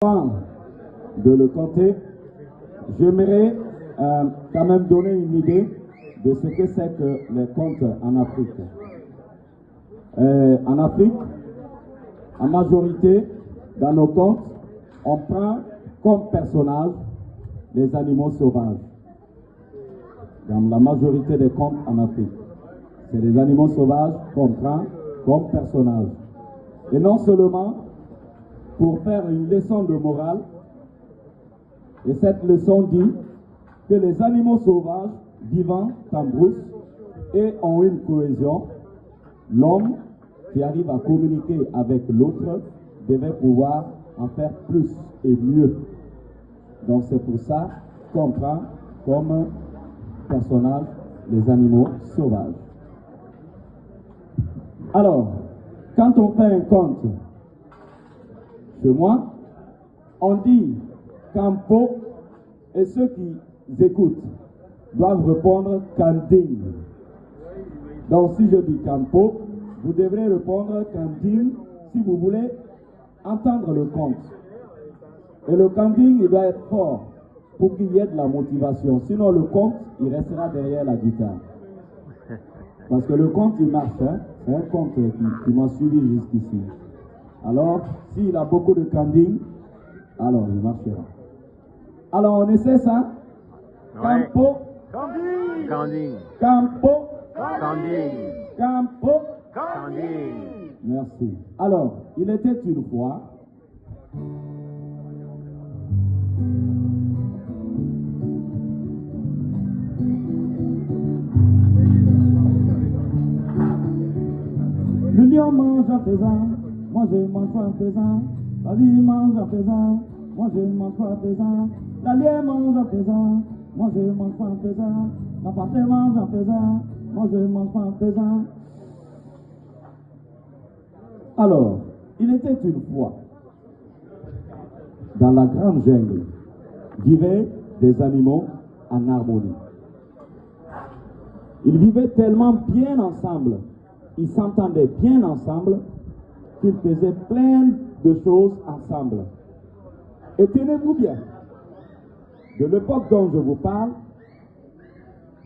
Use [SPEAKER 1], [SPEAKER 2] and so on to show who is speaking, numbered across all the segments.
[SPEAKER 1] Avant de le compter, j'aimerais quand même donner une idée de ce que c'est que les contes en Afrique. En Afrique, en majorité, dans nos contes, on prend comme personnage les animaux sauvages. Dans la majorité des contes en Afrique, c'est les animaux sauvages qu'on prend comme personnages. Et non seulement pour faire une leçon de morale, et cette leçon dit que les animaux sauvages vivant en brousse et ont une cohésion, l'homme qui arrive à communiquer avec l'autre devait pouvoir en faire plus et mieux. Donc c'est pour ça qu'on prend comme personnage les animaux sauvages. Alors, quand on fait un conte, chez moi, on dit Campo, et ceux qui écoutent doivent répondre Candine. Donc si je dis Campo, vous devrez répondre Candine si vous voulez entendre le conte. Et le Candine, il doit être fort pour qu'il y ait de la motivation. Sinon le conte, il restera derrière la guitare. Parce que le conte, il marche. Hein? C'est un conte qui m'a suivi jusqu'ici. Alors, s'il a beaucoup de Candine, alors il marchera. Alors, on essaie ça? Ouais. Campo. Candine. Candine. Campo. Candine. Campo. Candine. Merci. Alors, il était une fois. Le lion mange en faisant, moi je mange en faisant. La vie mange en faisant, moi je mange en faisant. La lière mange en faisant, moi je mange en faisant. La panthère mange en faisant, moi je mange en faisant. Alors, il était une fois, dans la grande jungle, vivaient des animaux en harmonie. Ils vivaient tellement bien ensemble, ils s'entendaient bien ensemble, qu'ils faisaient plein de choses ensemble. Et tenez-vous bien, de l'époque dont je vous parle,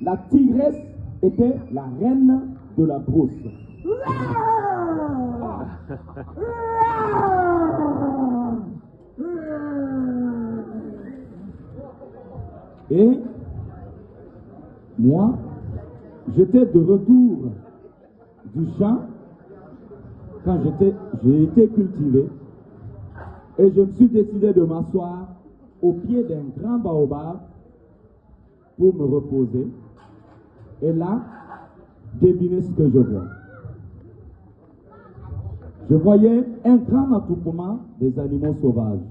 [SPEAKER 1] la tigresse était la reine de la brousse. Et moi, j'étais de retour du champ quand j'ai été cultivé et je me suis décidé de m'asseoir au pied d'un grand baobab pour me reposer. Et là, devinez ce que je vois. Je voyais un grand attroupement des animaux sauvages.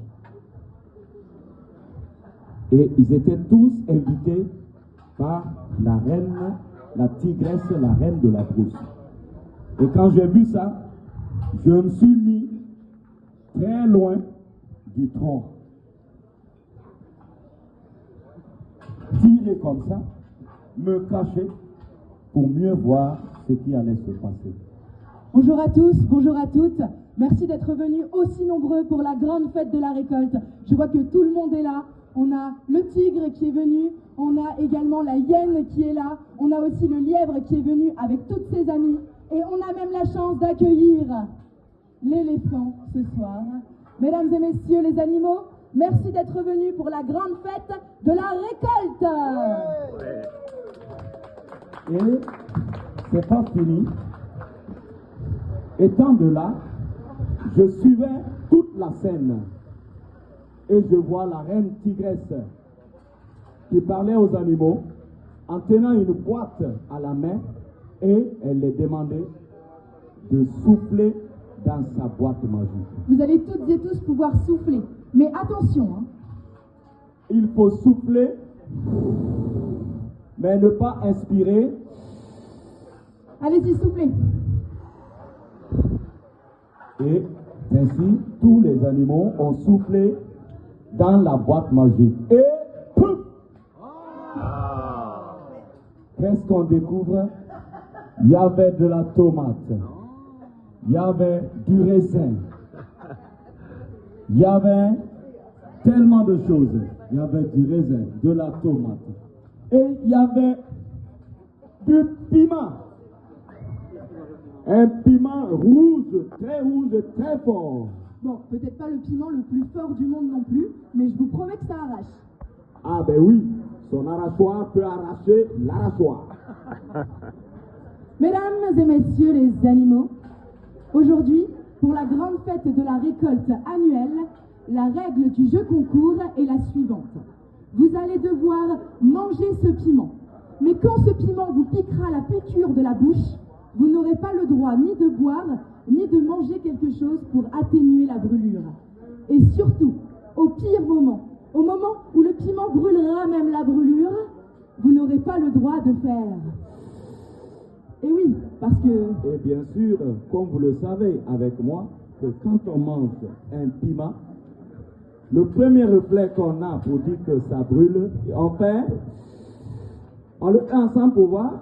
[SPEAKER 1] Et ils étaient tous invités par la reine, la tigresse, la reine de la brousse. Et quand j'ai vu ça, je me suis mis très loin du tronc. Tiré comme ça, me cacher pour mieux voir ce qui allait se passer.
[SPEAKER 2] Bonjour à tous, bonjour à toutes. Merci d'être venus aussi nombreux pour la grande fête de la récolte. Je vois que tout le monde est là. On a le tigre qui est venu, on a également la hyène qui est là, on a aussi le lièvre qui est venu avec toutes ses amies. Et on a même la chance d'accueillir l'éléphant ce soir. Mesdames et messieurs les animaux, merci d'être venus pour la grande fête de la récolte.
[SPEAKER 1] Et c'est pas fini. Étant de là, je suivais toute la scène. Et je vois la reine tigresse qui parlait aux animaux en tenant une boîte à la main et elle les demandait de souffler dans sa boîte magique.
[SPEAKER 2] Vous allez toutes et tous pouvoir souffler. Mais attention, hein.
[SPEAKER 1] Il faut souffler, mais ne pas inspirer.
[SPEAKER 2] Allez-y, soufflez.
[SPEAKER 1] Et ainsi, tous les animaux ont soufflé dans la boîte magique. Et pouf! Qu'est-ce qu'on découvre? Il y avait de la tomate. Il y avait du raisin. Il y avait tellement de choses. Il y avait du raisin, de la tomate. Et il y avait du piment. Un piment rouge, très fort.
[SPEAKER 2] Bon, peut-être pas le piment le plus fort du monde non plus, mais je vous promets que ça arrache.
[SPEAKER 1] Ah ben oui, son arrachoir peut arracher l'arrachoir.
[SPEAKER 2] Mesdames et messieurs les animaux, aujourd'hui, pour la grande fête de la récolte annuelle, la règle du jeu concours est la suivante. Vous allez devoir manger ce piment. Mais quand ce piment vous piquera la piqûre de la bouche, vous n'aurez pas le droit ni de boire, ni de manger quelque chose pour atténuer la brûlure. Et surtout, au pire moment, au moment où le piment brûlera même la brûlure, vous n'aurez pas le droit de faire. Et oui, parce que...
[SPEAKER 1] Et bien sûr, comme vous le savez avec moi, que quand on mange un piment, le premier réflexe qu'on a pour dire que ça brûle, on le fait ensemble pour voir.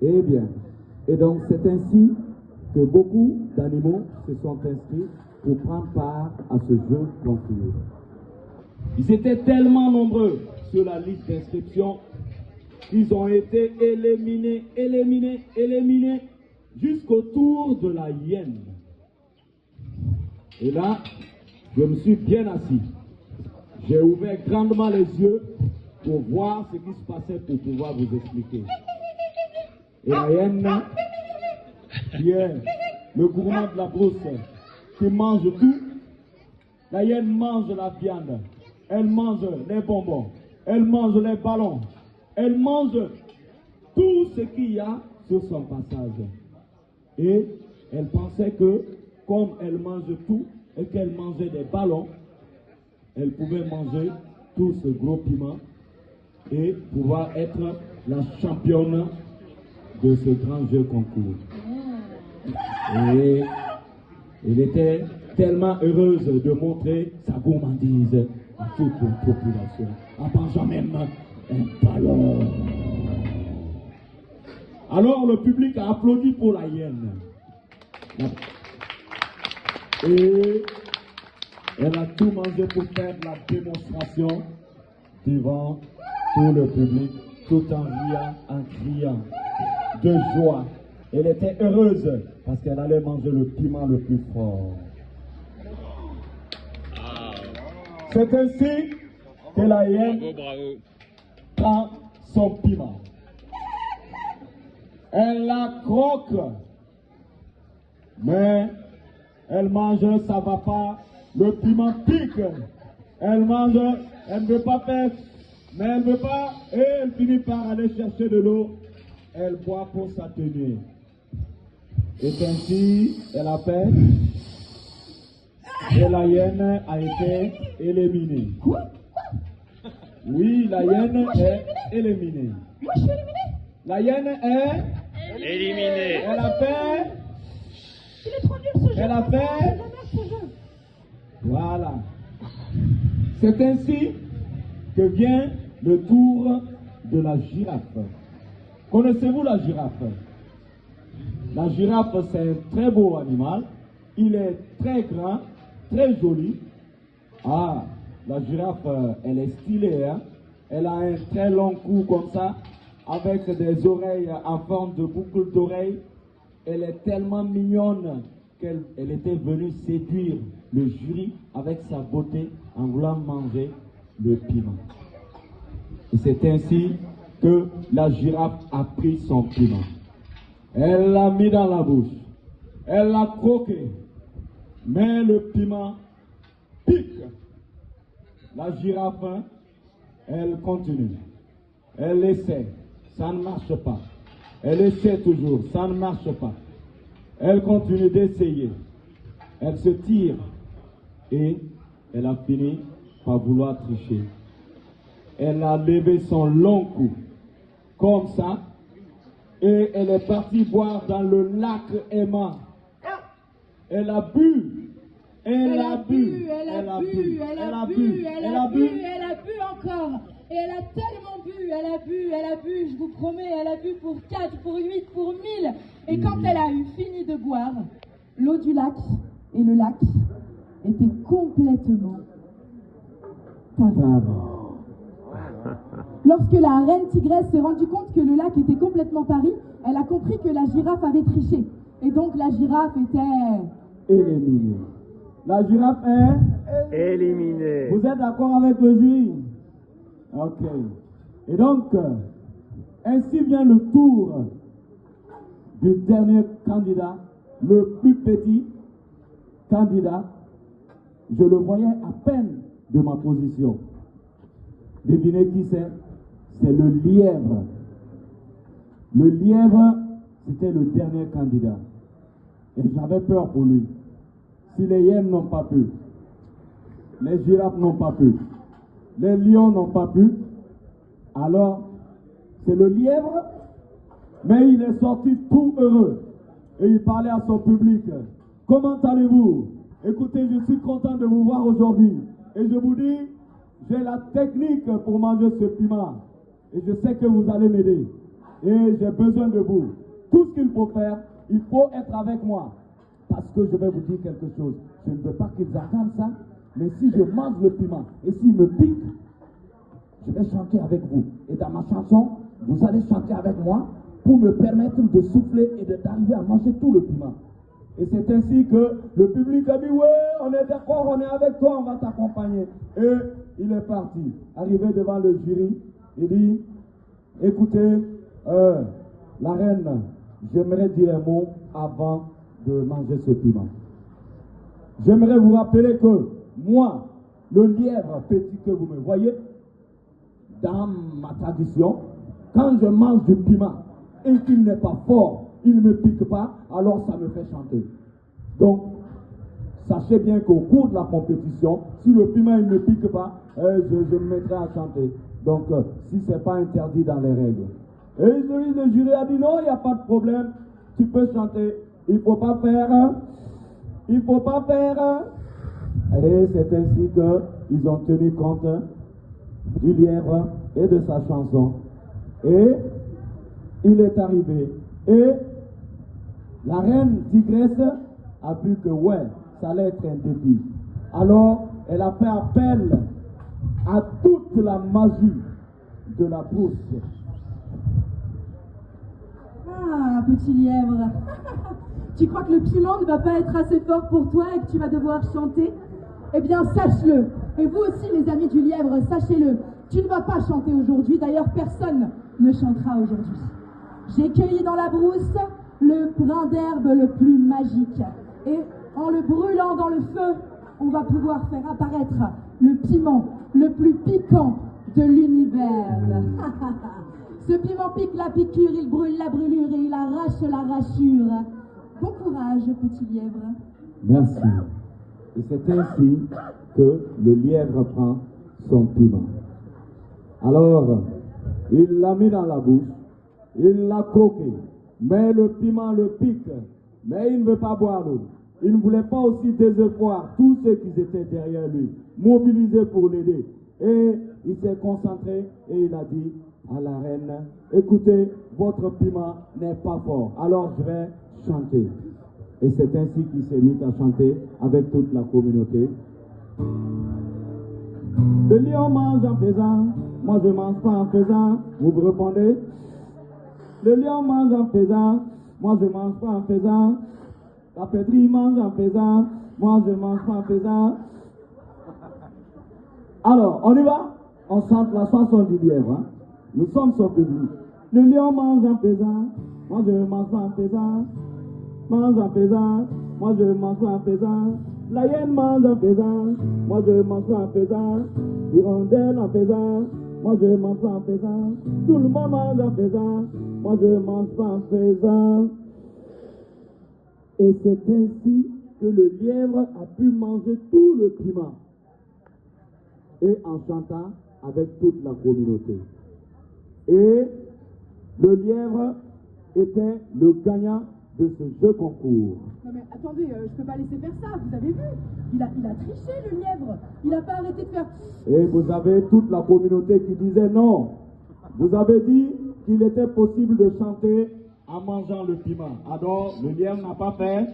[SPEAKER 1] Eh bien, et donc c'est ainsi que beaucoup d'animaux se sont inscrits pour prendre part à ce jeu concours. Ils étaient tellement nombreux sur la liste d'inscription qu'ils ont été éliminés jusqu'au tour de la hyène. Et là, je me suis bien assis. J'ai ouvert grandement les yeux pour voir ce qui se passait pour pouvoir vous expliquer. Et la hyène, qui est le gourmand de la brousse, qui mange tout, la hyène mange la viande, elle mange les bonbons, elle mange les ballons, elle mange tout ce qu'il y a sur son passage. Et elle pensait que, comme elle mange tout et qu'elle mangeait des ballons, elle pouvait manger tout ce gros piment et pouvoir être la championne de ce grand jeu concours. Et elle était tellement heureuse de montrer sa gourmandise à toute la population, en mangeant même un ballon. Alors le public a applaudi pour la hyène. Et elle a tout mangé pour faire la démonstration devant tout le public, tout en riant, en criant de joie. Elle était heureuse parce qu'elle allait manger le piment le plus fort. C'est ainsi que la hyène prend son piment. Elle la croque, mais elle mange, ça va pas, le piment pique. Elle mange, elle ne veut pas faire, mais elle ne veut pas, et elle finit par aller chercher de l'eau. Elle boit pour s'atténuer. Et ainsi, elle a fait, et la hyène a été éliminée. Oui, la hyène est éliminée.
[SPEAKER 2] Moi, je suis éliminée.
[SPEAKER 1] La hyène est
[SPEAKER 3] éliminée.
[SPEAKER 1] Elle a fait.
[SPEAKER 2] Il est trop nul ce jeu.
[SPEAKER 1] Elle a fait.
[SPEAKER 2] Ce jeu.
[SPEAKER 1] Voilà. C'est ainsi que vient le tour de la girafe. Connaissez-vous la girafe? La girafe, c'est un très beau animal. Il est très grand, très joli. Ah, la girafe, elle est stylée, hein? Elle a un très long cou comme ça, avec des oreilles en forme de boucle d'oreilles. Elle est tellement mignonne qu'elle était venue séduire le jury avec sa beauté en voulant manger le piment. Et c'est ainsi que la girafe a pris son piment. Elle l'a mis dans la bouche. Elle l'a croqué. Mais le piment pique. La girafe, elle continue. Elle essaie. Ça ne marche pas. Elle essaie toujours. Ça ne marche pas. Elle continue d'essayer. Elle se tire. Et elle a fini par vouloir tricher. Elle a levé son long cou. Comme ça. Et elle est partie boire dans le lac Emma. Elle a bu. Elle a bu.
[SPEAKER 2] Elle a bu encore. Et elle a tellement bu, elle a bu, je vous promets, elle a bu pour 4, pour 8, pour 1000. Et quand elle a eu fini de boire, l'eau du lac et le lac était complètement tari. Lorsque la reine tigresse s'est rendue compte que le lac était complètement tari, elle a compris que la girafe avait triché. Et donc la girafe était
[SPEAKER 1] éliminée. La girafe est
[SPEAKER 3] éliminée.
[SPEAKER 1] Vous êtes d'accord avec le jury? Ok. Et donc, ainsi vient le tour du dernier candidat, le plus petit candidat. Je le voyais à peine de ma position. Devinez qui c'est? C'est le lièvre. Le lièvre, c'était le dernier candidat. Et j'avais peur pour lui. Si les hyènes n'ont pas pu, les girafes n'ont pas pu, les lions n'ont pas pu, alors c'est le lièvre, mais il est sorti tout heureux. Et il parlait à son public. Comment allez-vous? Écoutez, je suis content de vous voir aujourd'hui. Et je vous dis, j'ai la technique pour manger ce piment. Et je sais que vous allez m'aider. Et j'ai besoin de vous. Tout ce qu'il faut faire, il faut être avec moi. Parce que je vais vous dire quelque chose. Je ne veux pas qu'ils attendent ça. Mais si je mange le piment et s'il me pique, je vais chanter avec vous. Et dans ma chanson, vous allez chanter avec moi pour me permettre de souffler et d'arriver à manger tout le piment. Et c'est ainsi que le public a dit, ouais, on est d'accord, on est avec toi, on va t'accompagner. Et il est parti. Arrivé devant le jury, il dit, écoutez, la reine, j'aimerais dire un mot avant de manger ce piment. J'aimerais vous rappeler que moi, le lièvre petit que vous me voyez, dans ma tradition, quand je mange du piment et qu'il n'est pas fort, il ne me pique pas, alors ça me fait chanter. Donc, sachez bien qu'au cours de la compétition, si le piment ne me pique pas, je me mettrai à chanter. Donc, si ce n'est pas interdit dans les règles. Et le jury a dit non, il n'y a pas de problème, tu peux chanter. Il ne faut pas faire, il ne faut pas faire. Et c'est ainsi qu'ils ont tenu compte du lièvre et de sa chanson. Et il est arrivé. Et la reine tigresse a vu que ouais, ça allait être un défi. Alors, elle a fait appel à toute la magie de la brousse.
[SPEAKER 2] Ah, petit lièvre. Tu crois que le piment ne va pas être assez fort pour toi et que tu vas devoir chanter? Eh bien, sache-le. Et vous aussi, les amis du lièvre, sachez-le. Tu ne vas pas chanter aujourd'hui. D'ailleurs, personne ne chantera aujourd'hui. J'ai cueilli dans la brousse le brin d'herbe le plus magique. Et en le brûlant dans le feu, on va pouvoir faire apparaître le piment le plus piquant de l'univers. Ce piment pique la piqûre, il brûle la brûlure et il arrache la rachure. Bon courage, petit lièvre.
[SPEAKER 1] Merci. Et c'est ainsi que le lièvre prend son piment. Alors, il l'a mis dans la bouche, il l'a croqué, mais le piment le pique, mais il ne veut pas boire l'eau. Il ne voulait pas aussi désespoir tous ceux qui étaient derrière lui, mobilisés pour l'aider. Et il s'est concentré et il a dit à la reine, écoutez, votre piment n'est pas fort, alors je vais chanter. Et c'est ainsi qu'il s'est mis à chanter avec toute la communauté. Le lion mange en faisant, moi je mange pas en faisant, vous me répondez? Le lion mange en faisant, moi je mange pas en faisant. La pétrie mange en faisant, moi je mange pas en faisant. Alors, on y va? On chante la chanson du lièvre. Hein? Nous sommes son public. Le lion mange en faisant, moi je ne mange pas en faisant. Mange en faisant, moi je ne mange pas en faisant. La hyène mange en faisant, moi je ne mange pas en faisant. L'hirondelle en faisant, moi je ne mange pas en faisant. Tout le monde mange en faisant, moi je ne mange pas en faisant. Et c'est ainsi que le lièvre a pu manger tout le piment. Et en chantant avec toute la communauté. Et le lièvre était le gagnant de ce jeu concours.
[SPEAKER 2] Non mais attendez, je peux pas laisser faire ça, vous avez vu? Il a triché le lièvre, il n'a pas arrêté de faire...
[SPEAKER 1] Et vous avez toute la communauté qui disait non. Vous avez dit qu'il était possible de chanter en mangeant le piment. Alors, le lièvre n'a pas fait.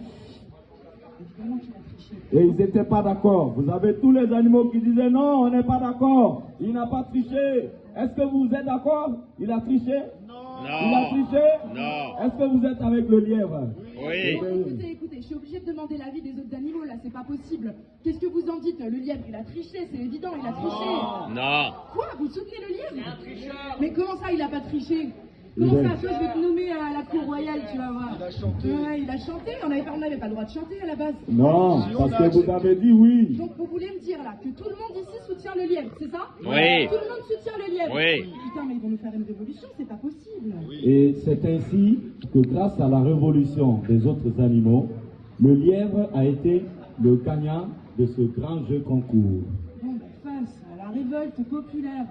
[SPEAKER 2] Évidemment qu'il a triché.
[SPEAKER 1] Et ils n'étaient pas d'accord. Vous avez tous les animaux qui disaient non, on n'est pas d'accord. Il n'a pas triché. Est-ce que vous êtes d'accord? Il a triché?
[SPEAKER 3] Non.
[SPEAKER 1] Il a triché?
[SPEAKER 3] Non.
[SPEAKER 1] Est-ce que vous êtes avec le lièvre?
[SPEAKER 3] Oui.
[SPEAKER 2] Bon, écoutez, je suis obligée de demander l'avis des autres animaux, là, c'est pas possible. Qu'est-ce que vous en dites? Le lièvre, il a triché, c'est évident, il a triché.
[SPEAKER 3] Non.
[SPEAKER 2] Quoi? Vous soutenez le lièvre? Mais comment ça, il a pas triché? Comment ça? Toi, je vais te nommer à la cour royale, tu vas voir. Il a chanté. Ouais, il a chanté, on n'avait pas le droit de chanter à la base.
[SPEAKER 1] Non, parce que vous avez dit oui.
[SPEAKER 2] Donc vous voulez me dire là que tout le monde ici soutient le lièvre, c'est ça?
[SPEAKER 3] Oui.
[SPEAKER 2] Tout le monde soutient le lièvre.
[SPEAKER 3] Oui.
[SPEAKER 2] Putain, mais ils vont nous faire une révolution, c'est pas possible.
[SPEAKER 1] Et c'est ainsi que grâce à la révolution des autres animaux, le lièvre a été le gagnant de ce grand jeu concours.
[SPEAKER 2] Bon, face à la révolte populaire,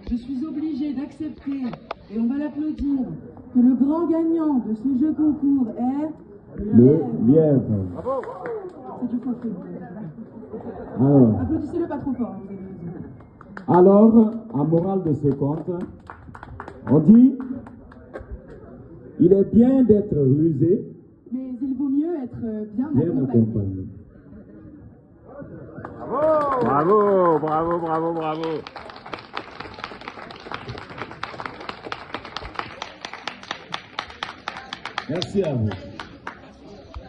[SPEAKER 2] je suis obligée d'accepter, et on va l'applaudir, que le grand gagnant de ce jeu concours est...
[SPEAKER 1] Le lièvre.
[SPEAKER 2] C'est du faux feu.
[SPEAKER 1] Alors,
[SPEAKER 2] Applaudissez-le pas trop fort.
[SPEAKER 1] alors, en morale de ce conte, on dit, il est bien d'être rusé,
[SPEAKER 2] Mais il vaut mieux être bien
[SPEAKER 1] bien
[SPEAKER 2] accompagné.
[SPEAKER 1] accompagné.
[SPEAKER 3] Bravo, bravo, bravo, bravo.
[SPEAKER 1] Merci à vous.